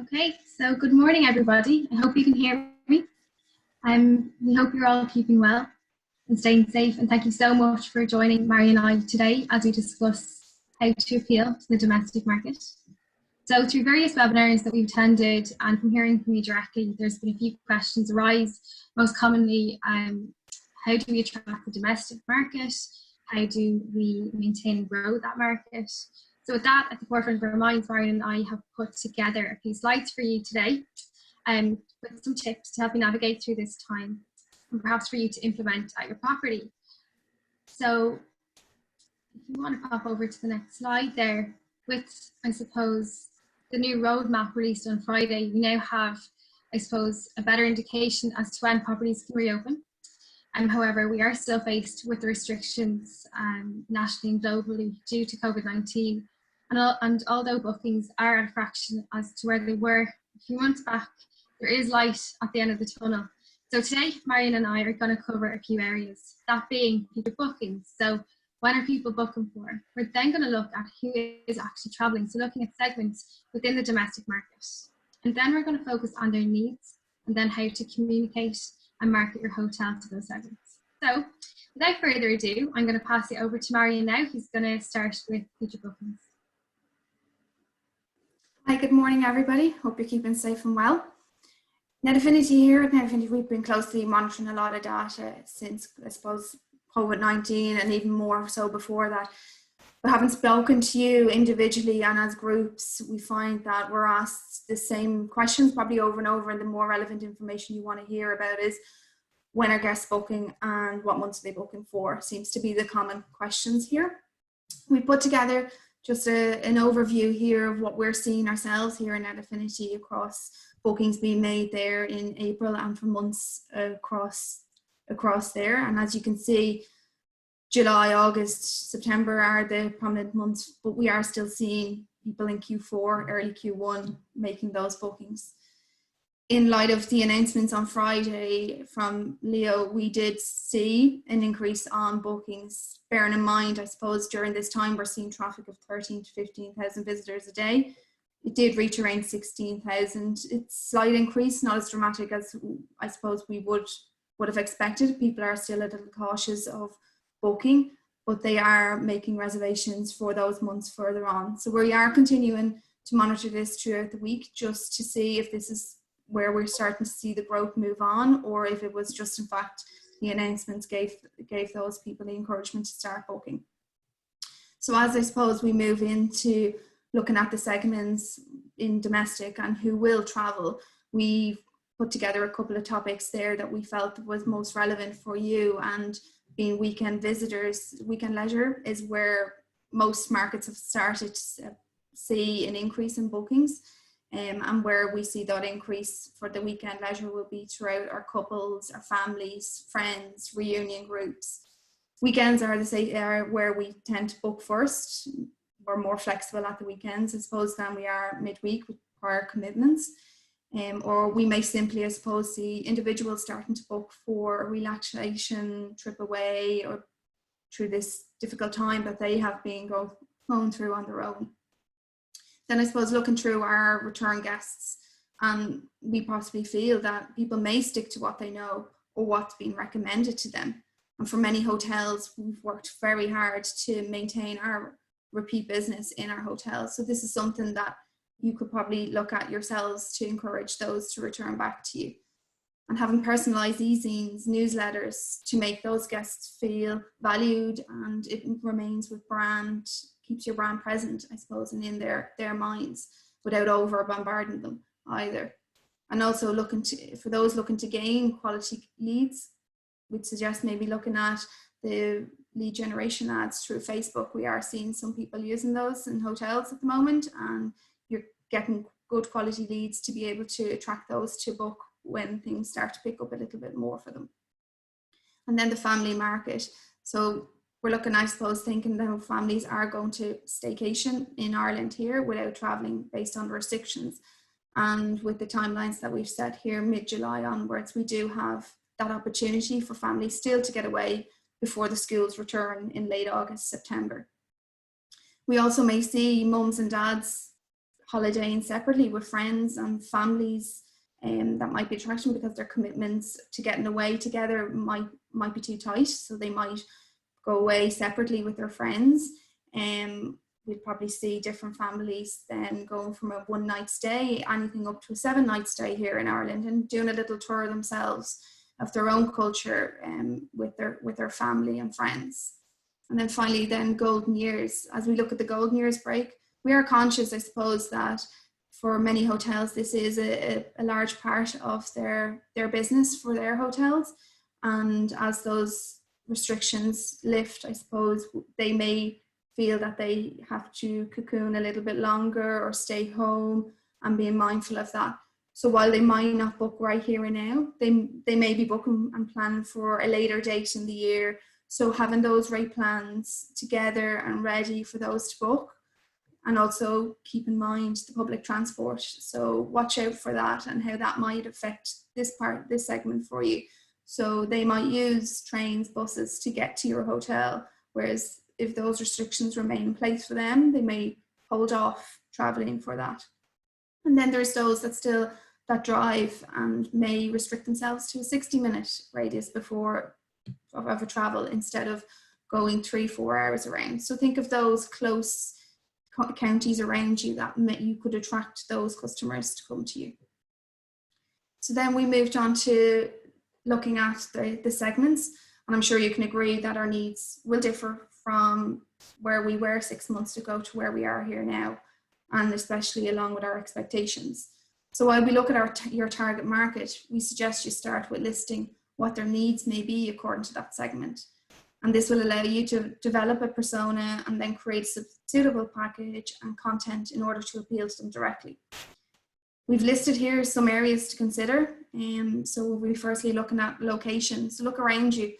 Okay, so good morning, everybody. I hope you can hear me. We hope you're all keeping well and staying safe. And thank you so much for joining Mary and I today as we discuss how to appeal to the domestic market. So through various webinars that we've attended and from hearing from you directly, there's been a few questions arise. Most commonly, how do we attract the domestic market? How do we maintain and grow that market? So with that at the forefront of our minds, Marion and I have put together a few slides for you today with some tips to help you navigate through this time and perhaps for you to implement at your property. So if you want to pop over to the next slide there, with, I suppose, the new roadmap released on Friday, we now have, I suppose, a better indication as to when properties can reopen. However, we are still faced with the restrictions nationally and globally due to COVID-19. And although bookings are at a fraction as to where they were a few months back, there is light at the end of the tunnel. So today, Marion and I are going to cover a few areas, that being future bookings. So when are people booking for? We're then going to look at who is actually traveling, so looking at segments within the domestic market. And then we're going to focus on their needs and then how to communicate and market your hotel to those segments. So without further ado, I'm going to pass it over to Marion now, who's going to start with future bookings. Hi, good morning, everybody. Hope you're keeping safe and well. Net Affinity here at Net Affinity, we've been closely monitoring a lot of data since, I suppose, COVID-19 and even more so before that. But having spoken to you individually and as groups, we find that we're asked the same questions probably over and over, and the more relevant information you want to hear about is when are guests booking and what months are they booking for, seems to be the common questions here. We put together just an overview here of what we're seeing ourselves here in Net Affinity across bookings being made there in April and for months across there. And as you can see, July, August, September are the prominent months, but we are still seeing people in Q4, early Q1 making those bookings. In light of the announcements on Friday from Leo, we did see an increase on bookings. Bearing in mind, I suppose, during this time, we're seeing traffic of 13,000 to 15,000 visitors a day. It did reach around 16,000. It's a slight increase, not as dramatic as I suppose we would have expected. People are still a little cautious of booking, but they are making reservations for those months further on. So we are continuing to monitor this throughout the week just to see if this is where we're starting to see the growth move on, or if it was just in fact the announcements gave those people the encouragement to start booking. So as I suppose we move into looking at the segments in domestic and who will travel, we've put together a couple of topics there that we felt was most relevant for you. And being weekend visitors, weekend leisure is where most markets have started to see an increase in bookings. And where we see that increase for the weekend leisure will be throughout our couples, our families, friends, reunion groups. Weekends are where we tend to book first. We're more flexible at the weekends, I suppose, than we are midweek with prior commitments. Or we may simply, I suppose, see individuals starting to book for a relaxation trip away or through this difficult time that they have been going through on their own. Then I suppose looking through our return guests, we possibly feel that people may stick to what they know or what's been recommended to them. And for many hotels, we've worked very hard to maintain our repeat business in our hotels. So this is something that you could probably look at yourselves to encourage those to return back to you. And having personalized e-zines, newsletters to make those guests feel valued, and it remains with brand, keeps your brand present, I suppose, and in their minds without over bombarding them either. And also for those looking to gain quality leads, we'd suggest maybe looking at the lead generation ads through Facebook. We are seeing some people using those in hotels at the moment, and you're getting good quality leads to be able to attract those to book when things start to pick up a little bit more for them. And then the family market. So we're looking, I suppose, thinking that families are going to staycation in Ireland here without traveling based on restrictions. And with the timelines that we've set here, mid-July onwards, we do have that opportunity for families still to get away before the schools return in late August, September. We also may see mums and dads holidaying separately with friends and families, that might be attraction because their commitments to getting away together might be too tight, so they might go away separately with their friends. We'd probably see different families then going from a 1 night stay, anything up to a 7 night stay here in Ireland, and doing a little tour themselves of their own culture with their family and friends. And then finally, then golden years. As we look at the golden years break, we are conscious, I suppose, that for many hotels, this is a large part of their business for their hotels. And as those restrictions lift, I suppose they may feel that they have to cocoon a little bit longer or stay home, and being mindful of that. So while they might not book right here and now, they may be booking and planning for a later date in the year. So having those rate plans together and ready for those to book, and also keep in mind the public transport. So watch out for that and how that might affect this segment for you. So they might use trains, buses to get to your hotel, whereas if those restrictions remain in place for them, they may hold off traveling for that. And then there's those that drive and may restrict themselves to a 60-minute radius before of a travel instead of going 3-4 hours around. So think of those close counties around you that you could attract those customers to come to you. So then we moved on to looking at the segments, and I'm sure you can agree that our needs will differ from where we were 6 months ago to where we are here now, and especially along with our expectations. So while we look at your target market, we suggest you start with listing what their needs may be according to that segment. And this will allow you to develop a persona and then create a suitable package and content in order to appeal to them directly. We've listed here some areas to consider. So we'll be firstly looking at locations. So look around you.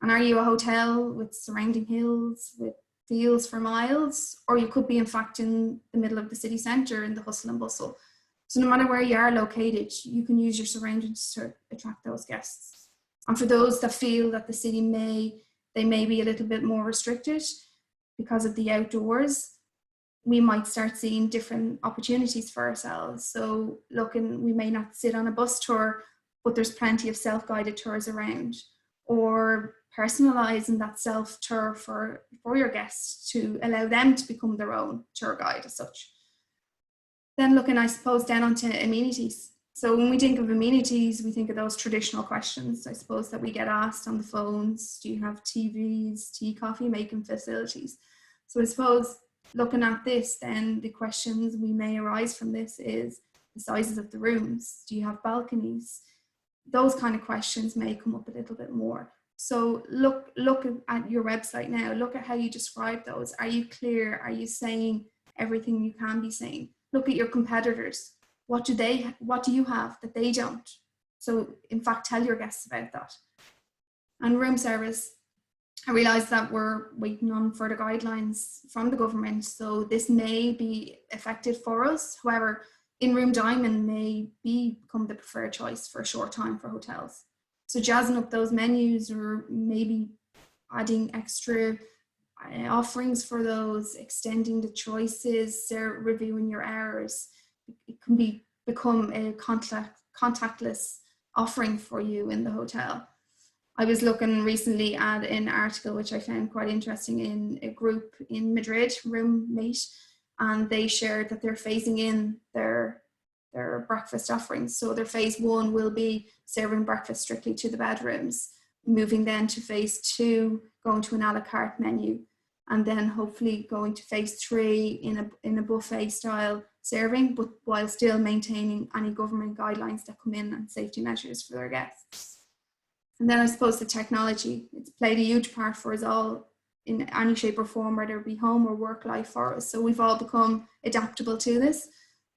And are you a hotel with surrounding hills, with fields for miles? Or you could be in fact in the middle of the city centre in the hustle and bustle. So no matter where you are located, you can use your surroundings to attract those guests. And for those that feel that the city may be a little bit more restricted because of the outdoors, we might start seeing different opportunities for ourselves. So we may not sit on a bus tour, but there's plenty of self-guided tours around, or personalizing that self-tour for your guests to allow them to become their own tour guide as such. Then looking, I suppose, down onto amenities. So when we think of amenities, we think of those traditional questions, I suppose, that we get asked on the phones. Do you have TVs, tea, coffee making facilities? So I suppose looking at this, then the questions we may arise from this is the sizes of the rooms. Do you have balconies? Those kind of questions may come up a little bit more. So look at your website now. Look at how you describe those. Are you clear? Are you saying everything you can be saying? Look at your competitors. What do you have that they don't? So in fact, tell your guests about that. And room service, I realise that we're waiting on further guidelines from the government, so this may be effective for us. However, in-room dining may become the preferred choice for a short time for hotels. So jazzing up those menus, or maybe adding extra offerings for those, extending the choices, reviewing your hours. It can become a contactless offering for you in the hotel. I was looking recently at an article which I found quite interesting in a group in Madrid, Roommate, and they shared that they're phasing in their breakfast offerings. So their phase 1 will be serving breakfast strictly to the bedrooms, moving then to phase 2, going to an a la carte menu, and then hopefully going to phase 3 in a buffet style serving, but while still maintaining any government guidelines that come in and safety measures for their guests. And then I suppose the technology, it's played a huge part for us all in any shape or form, whether it be home or work life for us. So we've all become adaptable to this.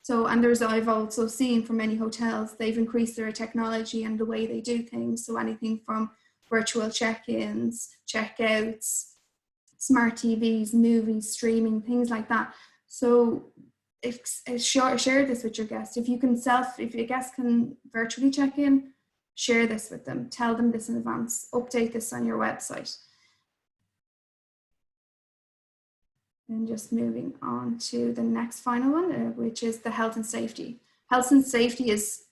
So, and I've also seen from many hotels, they've increased their technology and the way they do things. So anything from virtual check-ins, check-outs, smart TVs, movies, streaming, things like that. So share this with your guests. If your guests can virtually check in, share this with them. Tell them this in advance. Update this on your website. Then just moving on to the next final one, which is the health and safety. Health and safety is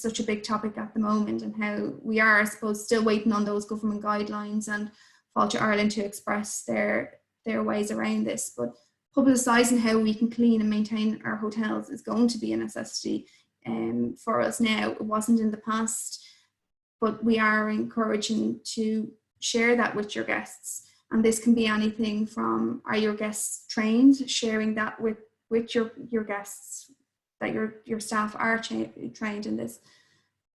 such a big topic at the moment, and how we are, I suppose, still waiting on those government guidelines and Fáilte Ireland to express their ways around this. But publicising how we can clean and maintain our hotels is going to be a necessity for us now. It wasn't in the past, but we are encouraging to share that with your guests. And this can be anything from, are your guests trained, sharing that with your guests, that your staff are trained in this,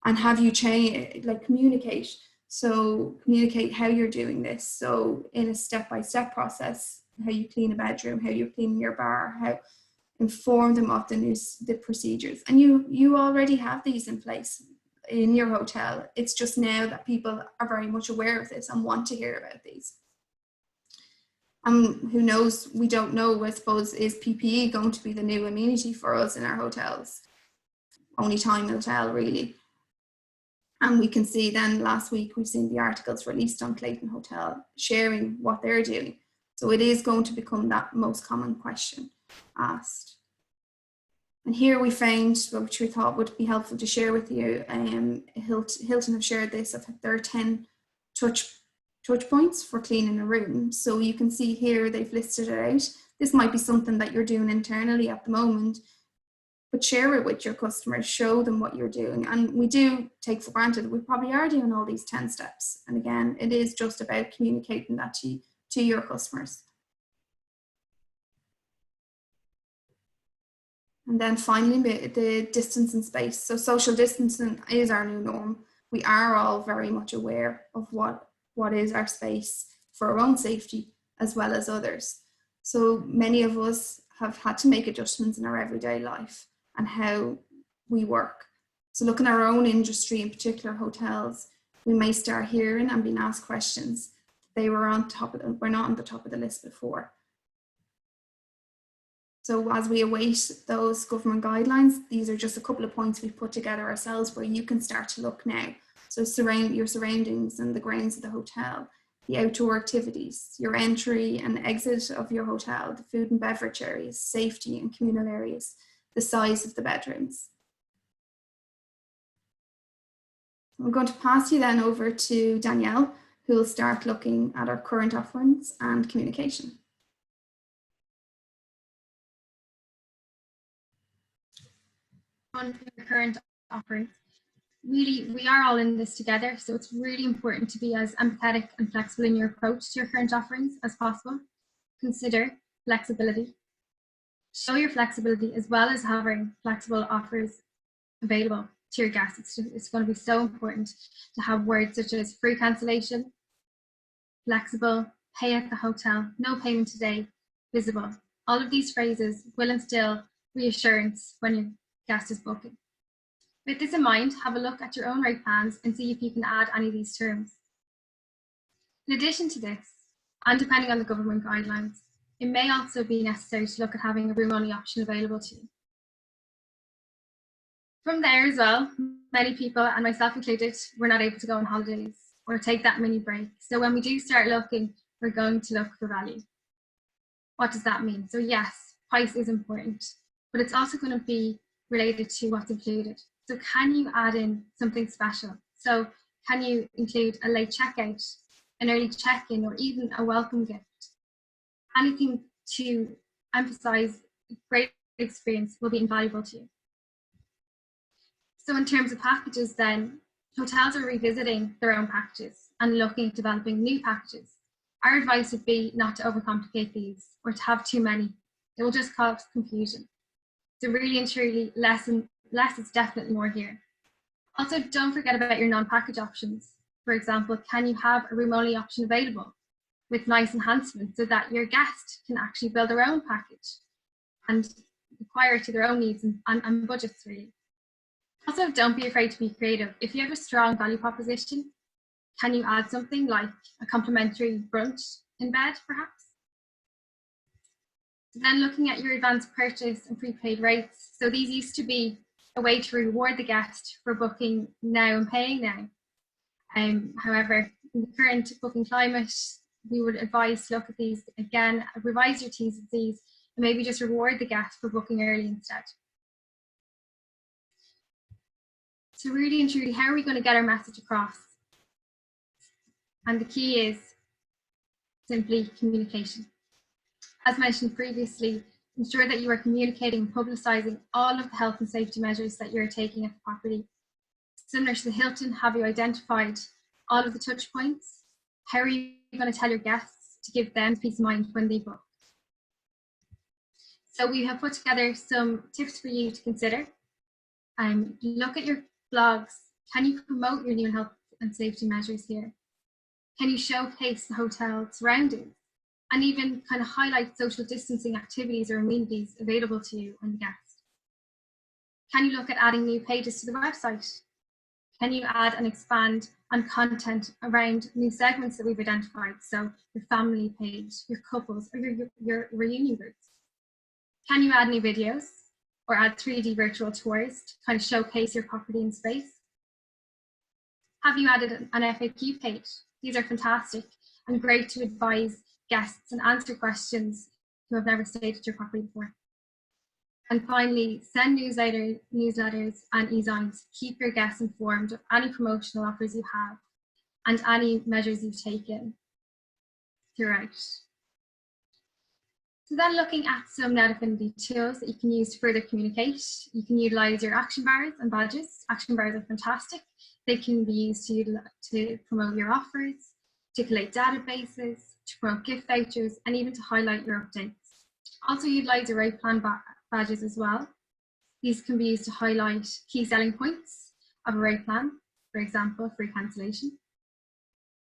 and have you communicate. So communicate how you're doing this. So in a step-by-step process, how you clean a bedroom, how you're cleaning your bar, how inform them of the procedures. And you already have these in place in your hotel. It's just now that people are very much aware of this and want to hear about these. Who knows, we don't know, I suppose, is PPE going to be the new amenity for us in our hotels? Only time will tell, really. And we can see then last week, we've seen the articles released on Clayton Hotel sharing what they're doing. So it is going to become that most common question asked. And here we found, which we thought would be helpful to share with you, Hilton have shared this of their 10 touch points for cleaning a room. So you can see here they've listed it out. This might be something that you're doing internally at the moment, but share it with your customers, show them what you're doing. And we do take for granted we probably are doing all these 10 steps. And again, it is just about communicating that to your customers. And then finally, the distance and space. So social distancing is our new norm. We are all very much aware of what is our space for our own safety as well as others. So many of us have had to make adjustments in our everyday life and how we work. So looking at our own industry, in particular hotels, we may start hearing and being asked questions. They were not on the top of the list before. So as we await those government guidelines, these are just a couple of points we've put together ourselves where you can start to look now. So surround your surroundings and the grounds of the hotel, the outdoor activities, your entry and exit of your hotel, the food and beverage areas, safety and communal areas, the size of the bedrooms. I'm going to pass you then over to Danielle, who will start looking at our current offerings and communication. On the current offerings, really, we are all in this together, so it's really important to be as empathetic and flexible in your approach to your current offerings as possible. Consider flexibility. Show your flexibility as well as having flexible offers available to your guests. It's going to be so important to have words such as free cancellation, flexible, pay at the hotel, no payment today, visible. All of these phrases will instill reassurance when your guest is booking. With this in mind, have a look at your own rate plans and see if you can add any of these terms. In addition to this, and depending on the government guidelines, it may also be necessary to look at having a room-only option available to you. From there as well, many people, and myself included, were not able to go on holidays or take that mini break. So when we do start looking, we're going to look for value. What does that mean? So yes, price is important, but it's also going to be related to what's included. So can you add in something special? So can you include a late checkout, an early check-in, or even a welcome gift? Anything to emphasize a great experience will be invaluable to you. So in terms of packages then, hotels are revisiting their own packages and looking at developing new packages. Our advice would be not to overcomplicate these or to have too many. It will just cause confusion. So really and truly, less is definitely more here. Also, don't forget about your non-package options. For example, can you have a room-only option available with nice enhancements so that your guest can actually build their own package and acquire it to their own needs and budgets, really. Also, don't be afraid to be creative. If you have a strong value proposition, can you add something like a complimentary brunch in bed, perhaps? Then looking at your advanced purchase and prepaid rates. So these used to be a way to reward the guest for booking now and paying now. However, in the current booking climate, we would advise to look at these again, revise your T's and C's, and maybe just reward the guest for booking early instead. So really and truly, how are we going to get our message across? And the key is simply communication. As mentioned previously, ensure that you are communicating and publicising all of the health and safety measures that you're taking at the property. Similar to the Hilton, have you identified all of the touch points? How are you going to tell your guests to give them peace of mind when they book? So we have put together some tips for you to consider. Look at your blogs. Can you promote your new health and safety measures here? Can you showcase the hotel surroundings? And even kind of highlight social distancing activities or amenities available to you and the guest? Can you look at adding new pages to the website? Can you add and expand on content around new segments that we've identified? So your family page, your couples, or your reunion groups. Can you add new videos or add 3D virtual tours to kind of showcase your property and space? Have you added an FAQ page? These are fantastic and great to advise guests and answer questions who have never stayed at your property before. And finally, send newsletters and e-signs. Keep your guests informed of any promotional offers you have and any measures you've taken throughout. So then looking at some Net Affinity tools that you can use to further communicate, you can utilise your action bars and badges. Action bars are fantastic. They can be used to promote your offers, to collate databases, to promote gift vouchers, and even to highlight your updates. Also utilise your rate plan badges as well. These can be used to highlight key selling points of a rate plan, for example, free cancellation.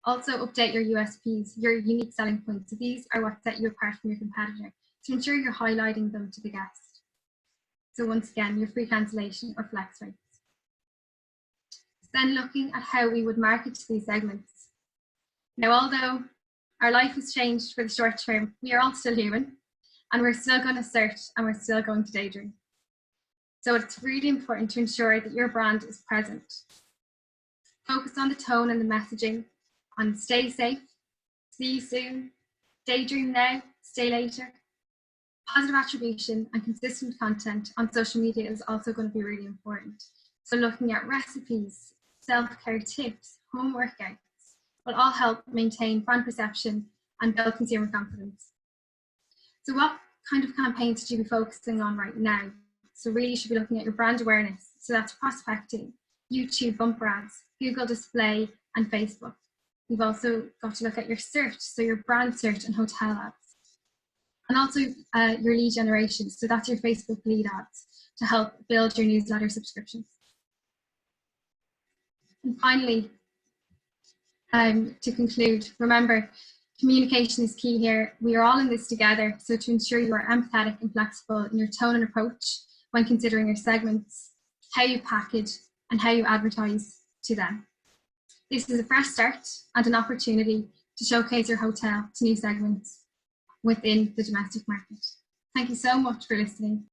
Also update your USPs, your unique selling points. So these are what set you apart from your competitor, to ensure you're highlighting them to the guest. So once again, your free cancellation or flex rates. Then looking at how we would market to these segments. Now, although our life has changed for the short term, we are all still human, and we're still going to search and we're still going to daydream. So it's really important to ensure that your brand is present. Focus on the tone and the messaging, on stay safe, see you soon, daydream now, stay later. Positive attribution and consistent content on social media is also going to be really important. So looking at recipes, self-care tips, home workouts will all help maintain brand perception and build consumer confidence. So what kind of campaigns should you be focusing on right now? So really you should be looking at your brand awareness. So that's prospecting, YouTube bumper ads, Google display, and Facebook. You've also got to look at your search, so your brand search and hotel ads. And also your lead generation, so that's your Facebook lead ads to help build your newsletter subscriptions. And finally, to conclude, remember, communication is key here. We are all in this together, so to ensure you are empathetic and flexible in your tone and approach when considering your segments, how you package, and how you advertise to them. This is a fresh start and an opportunity to showcase your hotel to new segments within the domestic market. Thank you so much for listening.